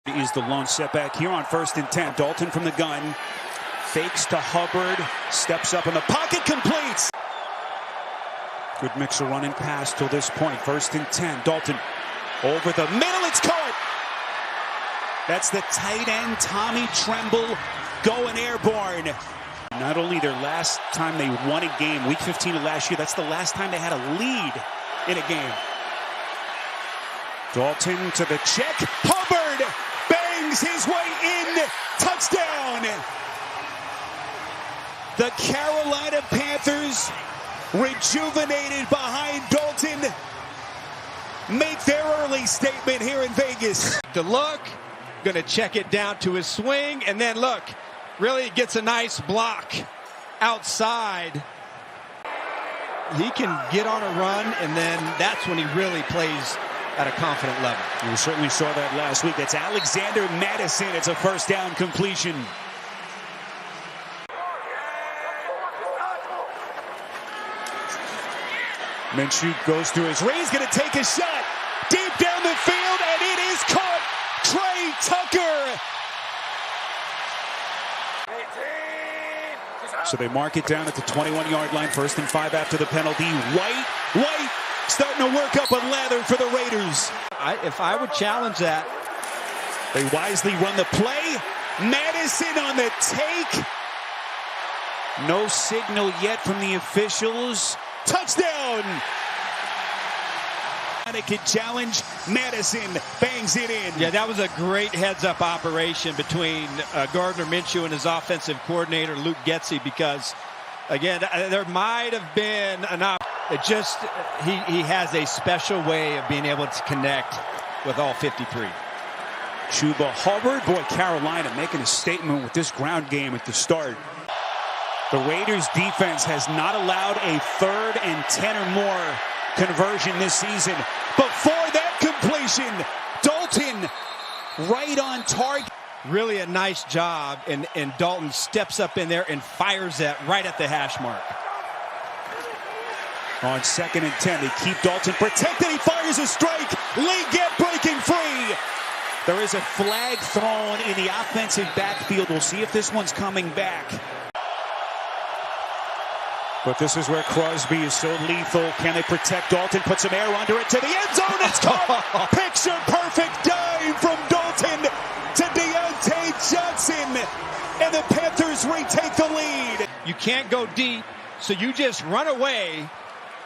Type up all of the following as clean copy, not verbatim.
Is the lone setback here on 1st and 10. Dalton from the gun. Fakes to Hubbard. Steps up in the pocket. Completes. Good mix of running pass till this point. 1st and 10. Dalton over the middle. It's caught. That's the tight end, Tommy Tremble, going airborne. Not only their last time they won a game, week 15 of last year, that's the last time they had a lead in a game. Dalton to the check. Hubbard bangs his way in. Touchdown. The Carolina Panthers, rejuvenated behind Dalton, make their early statement here in Vegas. The look, going to check it down to his swing, and then look, really gets a nice block outside. He can get on a run, and then that's when he really plays at a confident level. We certainly saw that last week. That's Alexander Madison. It's a first down completion. Minshew goes to his read. He's going to take a shot deep down the field, and it is caught. Trey Tucker. So they mark it down at the 21-yard line. 1st and 5 after the penalty. White starting to work up a lather for the Raiders. If I would challenge that. They wisely run the play. Madison on the take. No signal yet from the officials. Touchdown! Could challenge. Madison bangs it in. Yeah, that was a great heads-up operation between Gardner Minshew and his offensive coordinator, Luke Getsy, because, again, there might have been an it just, he has a special way of being able to connect with all 53. Chuba Hubbard. Boy, Carolina making a statement with this ground game at the start. The Raiders defense has not allowed a 3rd and 10 or more conversion this season. Before that completion, Dalton right on target. Really a nice job, and Dalton steps up in there and fires that right at the hash mark. On 2nd and 10, they keep Dalton protected. He fires a strike. Leggett breaking free. There is a flag thrown in the offensive backfield. We'll see if this one's coming back. But this is where Crosby is so lethal. Can they protect Dalton? Put some air under it to the end zone. It's caught. Picture perfect dime from Dalton to Deontay Johnson. And the Panthers retake the lead. You can't go deep, so you just run away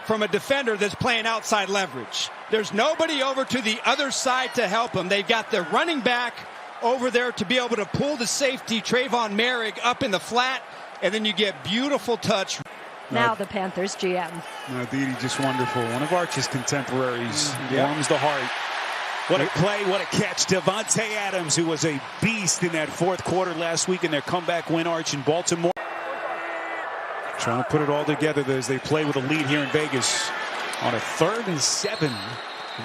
from a defender that's playing outside leverage. There's nobody over to the other side to help him. They've got the running back over there to be able to pull the safety, Trayvon Merrick, up in the flat, and then you get beautiful touch. Now the Panthers GM. Didi, just wonderful. One of Arch's contemporaries. Warms the heart. What a play, what a catch. Devontae Adams, who was a beast in that 4th quarter last week in their comeback win, Arch, in Baltimore. Trying to put it all together as they play with a lead here in Vegas. On a 3rd and 7,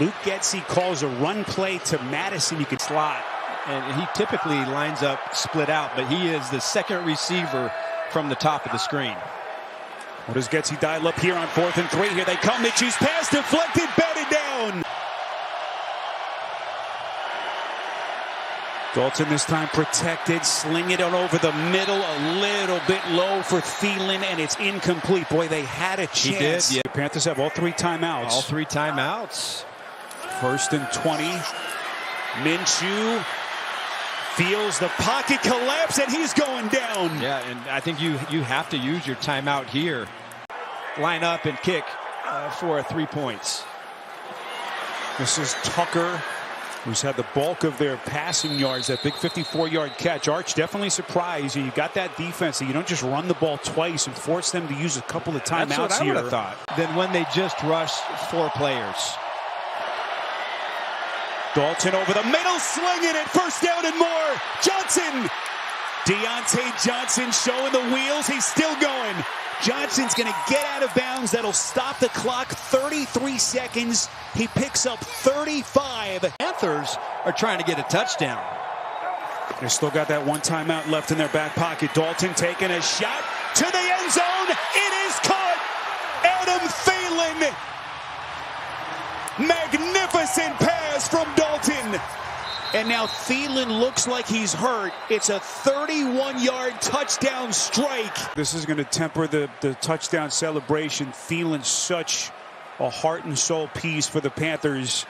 Luke Getsy calls a run play to Madison. You could slot. And he typically lines up split out, but he is the second receiver from the top of the screen. What does Getsy dial up here on 4th and 3? Here they come. They choose pass deflected, batted down. Dalton this time protected, sling it on over the middle, a little bit low for Thielen, and it's incomplete. Boy, they had a chance. He did, yeah. The Panthers have all 3 timeouts. All 3 timeouts. 1st and 20. Minshew feels the pocket collapse, and he's going down. Yeah, and I think you have to use your timeout here. Line up and kick for 3 points. This is Tucker, who's had the bulk of their passing yards, that big 54-yard catch. Arch, definitely surprised. You got that defense. You don't just run the ball twice and force them to use a couple of timeouts. That's what I here. would have thought. Then when they just rushed 4 players. Dalton over the middle, slinging it, 1st down and more. Johnson. Deontay Johnson showing the wheels. He's still going. Johnson's going to get out of bounds. That'll stop the clock. 33 seconds. He picks up 35. Panthers are trying to get a touchdown. They still got that 1 timeout left in their back pocket. Dalton taking a shot to the end zone. It is caught. Adam Thielen. Magnificent pass from Dalton. And now Thielen looks like he's hurt. It's a 31-yard touchdown strike. This is going to temper the touchdown celebration. Thielen, such a heart and soul piece for the Panthers.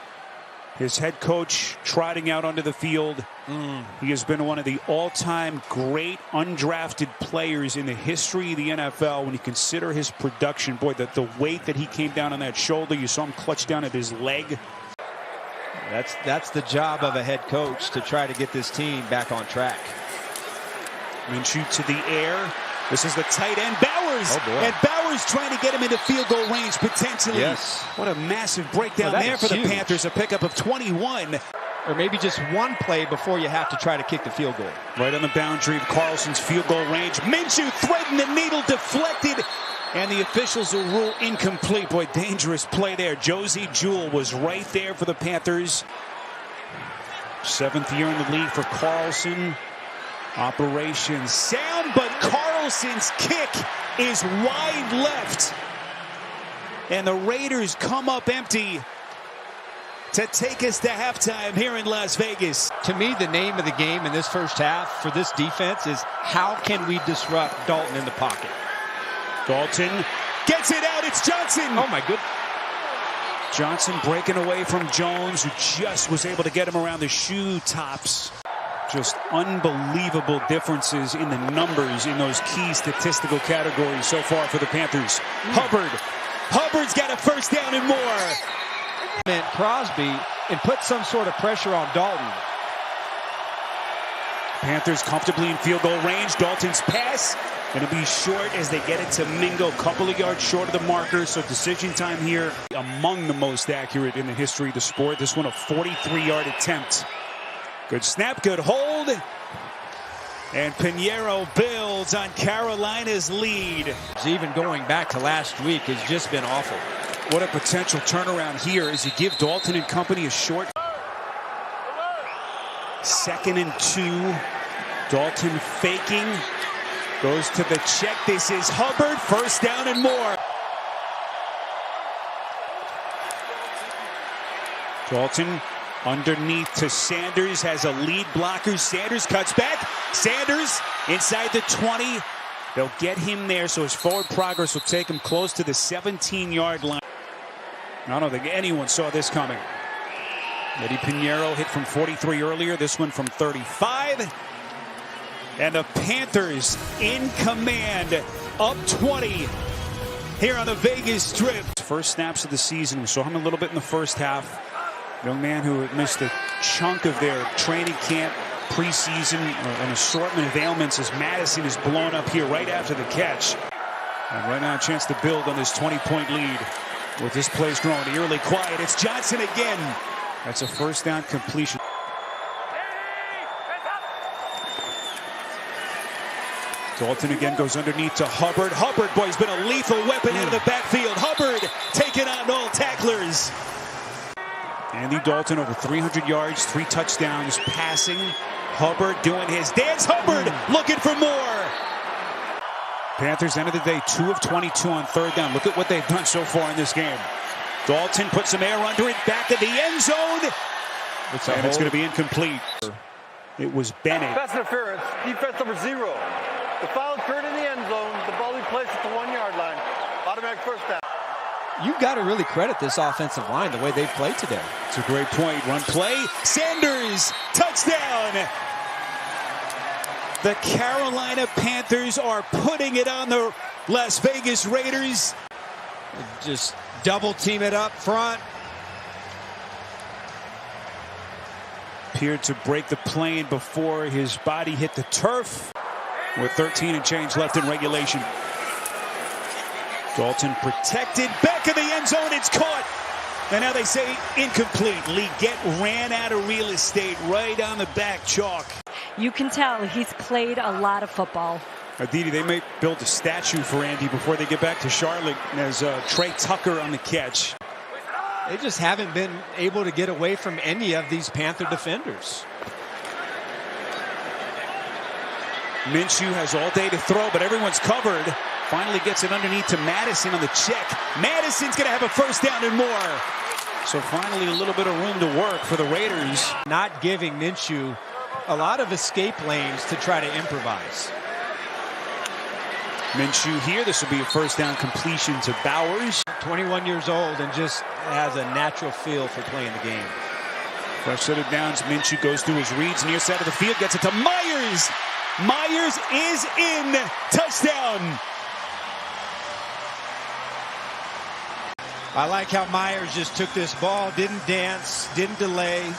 His head coach trotting out onto the field. He has been one of the all-time great undrafted players in the history of the NFL when you consider his production. Boy, the weight that he came down on that shoulder. You saw him clutch down at his leg. That's the job of a head coach, to try to get this team back on track. Minshew to the air. This is the tight end, Bowers. Oh boy. And Bowers trying to get him into field goal range potentially. Yes. What a massive breakdown there for the Panthers. A pickup of 21. Or maybe just one play before you have to try to kick the field goal. Right on the boundary of Carlson's field goal range. Minshew threading the needle, deflected. And the officials will rule incomplete. Boy, dangerous play there. Josie Jewell was right there for the Panthers. 7th year in the league for Carlson. Operation sound, but Carlson's kick is wide left. And the Raiders come up empty to take us to halftime here in Las Vegas. To me, the name of the game in this first half for this defense is how can we disrupt Dalton in the pocket? Dalton gets it out. It's Johnson. Oh, my goodness. Johnson breaking away from Jones, who just was able to get him around the shoe tops. Just unbelievable differences in the numbers in those key statistical categories so far for the Panthers. Hubbard's got a first down and more. And Crosby and put some sort of pressure on Dalton. Panthers comfortably in field goal range. Dalton's pass going to be short as they get it to Mingo, a couple of yards short of the marker. So decision time here among the most accurate in the history of the sport. This one a 43-yard attempt. Good snap, good hold. And Pinheiro builds on Carolina's lead. Even going back to last week has just been awful. What a potential turnaround here as you give Dalton and company a short. 2nd and 2. Dalton faking. Goes to the check. This is Hubbard. First down and more. Dalton underneath to Sanders. Has a lead blocker. Sanders cuts back. Sanders inside the 20. They'll get him there, so his forward progress will take him close to the 17-yard line. I don't think anyone saw this coming. Eddie Pinheiro hit from 43 earlier. This one from 35. And the Panthers in command, up 20 here on the Vegas Strip. First snaps of the season. We saw him a little bit in the first half. Young man who had missed a chunk of their training camp, preseason, an assortment of ailments as Madison is blown up here right after the catch. And right now a chance to build on this 20-point lead. With this place growing eerily quiet, it's Johnson again. That's a first down completion. Dalton again goes underneath to Hubbard. Hubbard, boy, he's been a lethal weapon out of the backfield. Hubbard taking on all tacklers. Andy Dalton over 300 yards, 3 touchdowns passing. Hubbard doing his dance. Hubbard looking for more. Panthers ended the day 2 of 22 on 3rd down. Look at what they've done so far in this game. Dalton puts some air under it, back of the end zone. And it's going to be incomplete. It was Bennett. Pass interference, defense number 0. The foul occurred in the end zone. The ball will be placed at the 1-yard line. Automatic first down. You've got to really credit this offensive line the way they've played today. It's a great point. Run play. Sanders, touchdown. The Carolina Panthers are putting it on the Las Vegas Raiders. Just double team it up front. Appeared to break the plane before his body hit the turf. With 13 and change left in regulation. Dalton protected. Back of the end zone. It's caught. And now they say incomplete. Leggett ran out of real estate right on the back chalk. You can tell he's played a lot of football. Aditi, they may build a statue for Andy before they get back to Charlotte as Trey Tucker on the catch. They just haven't been able to get away from any of these Panther defenders. Minshew has all day to throw, but everyone's covered. Finally gets it underneath to Madison on the check. Madison's going to have a first down and more. So finally a little bit of room to work for the Raiders. Not giving Minshew a lot of escape lanes to try to improvise. Minshew here. This will be a first down completion to Bowers. 21 years old and just has a natural feel for playing the game. Fresh set of downs. Minshew goes through his reads near side of the field. Gets it to Myers. Myers is in. Touchdown. I like how Myers just took this ball, didn't dance, didn't delay,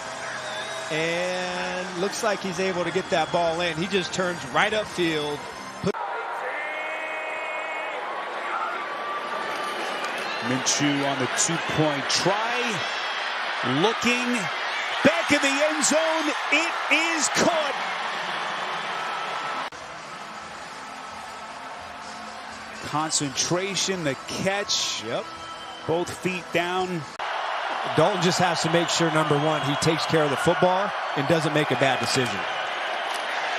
and looks like he's able to get that ball in. He just turns right upfield. Minshew on the two-point try. Looking back in the end zone. It is caught. Concentration, the catch. Yep. Both feet down. Dalton just has to make sure, number one, he takes care of the football and doesn't make a bad decision.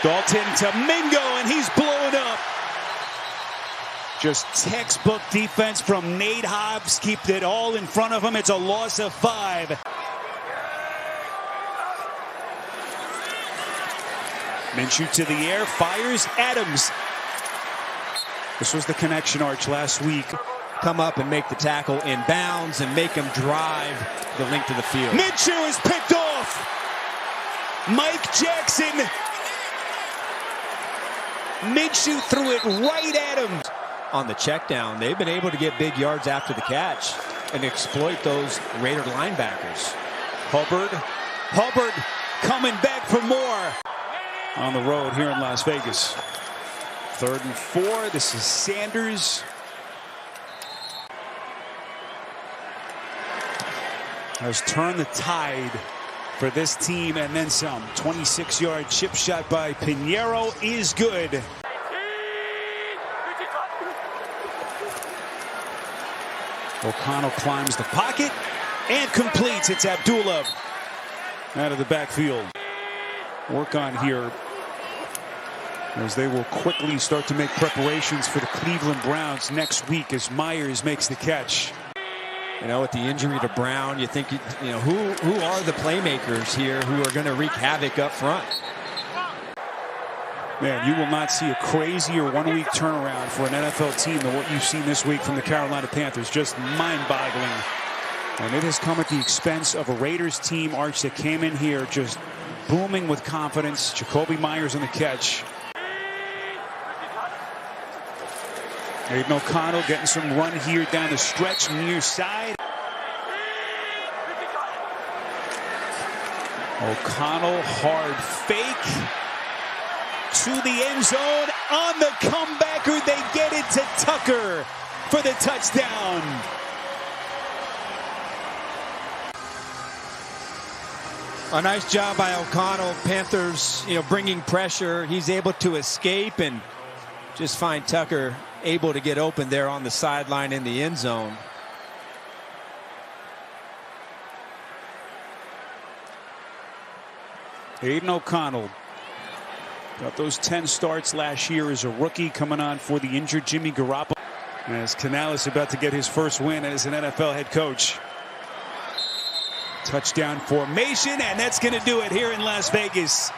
Dalton to Mingo, and he's blowing up. Just textbook defense from Nate Hobbs. Keep it all in front of him. It's a loss of 5. Minshew to the air, fires Adams. This was the connection arch last week. Come up and make the tackle in bounds and make him drive the length of the field. Minshew is picked off. Mike Jackson. Minshew threw it right at him. On the check down, they've been able to get big yards after the catch and exploit those Raider linebackers. Hubbard coming back for more. On the road here in Las Vegas. 3rd and 4. This is Sanders. Has turned the tide for this team and then some. 26-yard chip shot by Pinheiro is good. O'Connell climbs the pocket and completes. It's Abdullah out of the backfield. Work on here as they will quickly start to make preparations for the Cleveland Browns next week as Myers makes the catch. You know, with the injury to Brown, you think, you know, who are the playmakers here who are going to wreak havoc up front? Man, you will not see a crazier one-week turnaround for an NFL team than what you've seen this week from the Carolina Panthers. Just mind-boggling. And it has come at the expense of a Raiders team, Arch, that came in here just booming with confidence. Jacoby Myers on the catch. Aiden O'Connell getting some run here down the stretch near side. O'Connell, hard fake to the end zone. On the comebacker, they get it to Tucker for the touchdown. A nice job by O'Connell. Panthers, you know, bringing pressure. He's able to escape and just find Tucker able to get open there on the sideline in the end zone. Aiden O'Connell got those 10 starts last year as a rookie, coming on for the injured Jimmy Garoppolo. As Canales about to get his first win as an NFL head coach. Touchdown formation, and that's going to do it here in Las Vegas.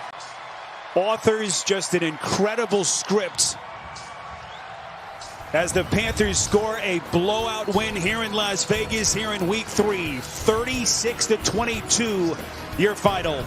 Authors just an incredible script as the Panthers score a blowout win here in Las Vegas here in week 3. 36-22 your final.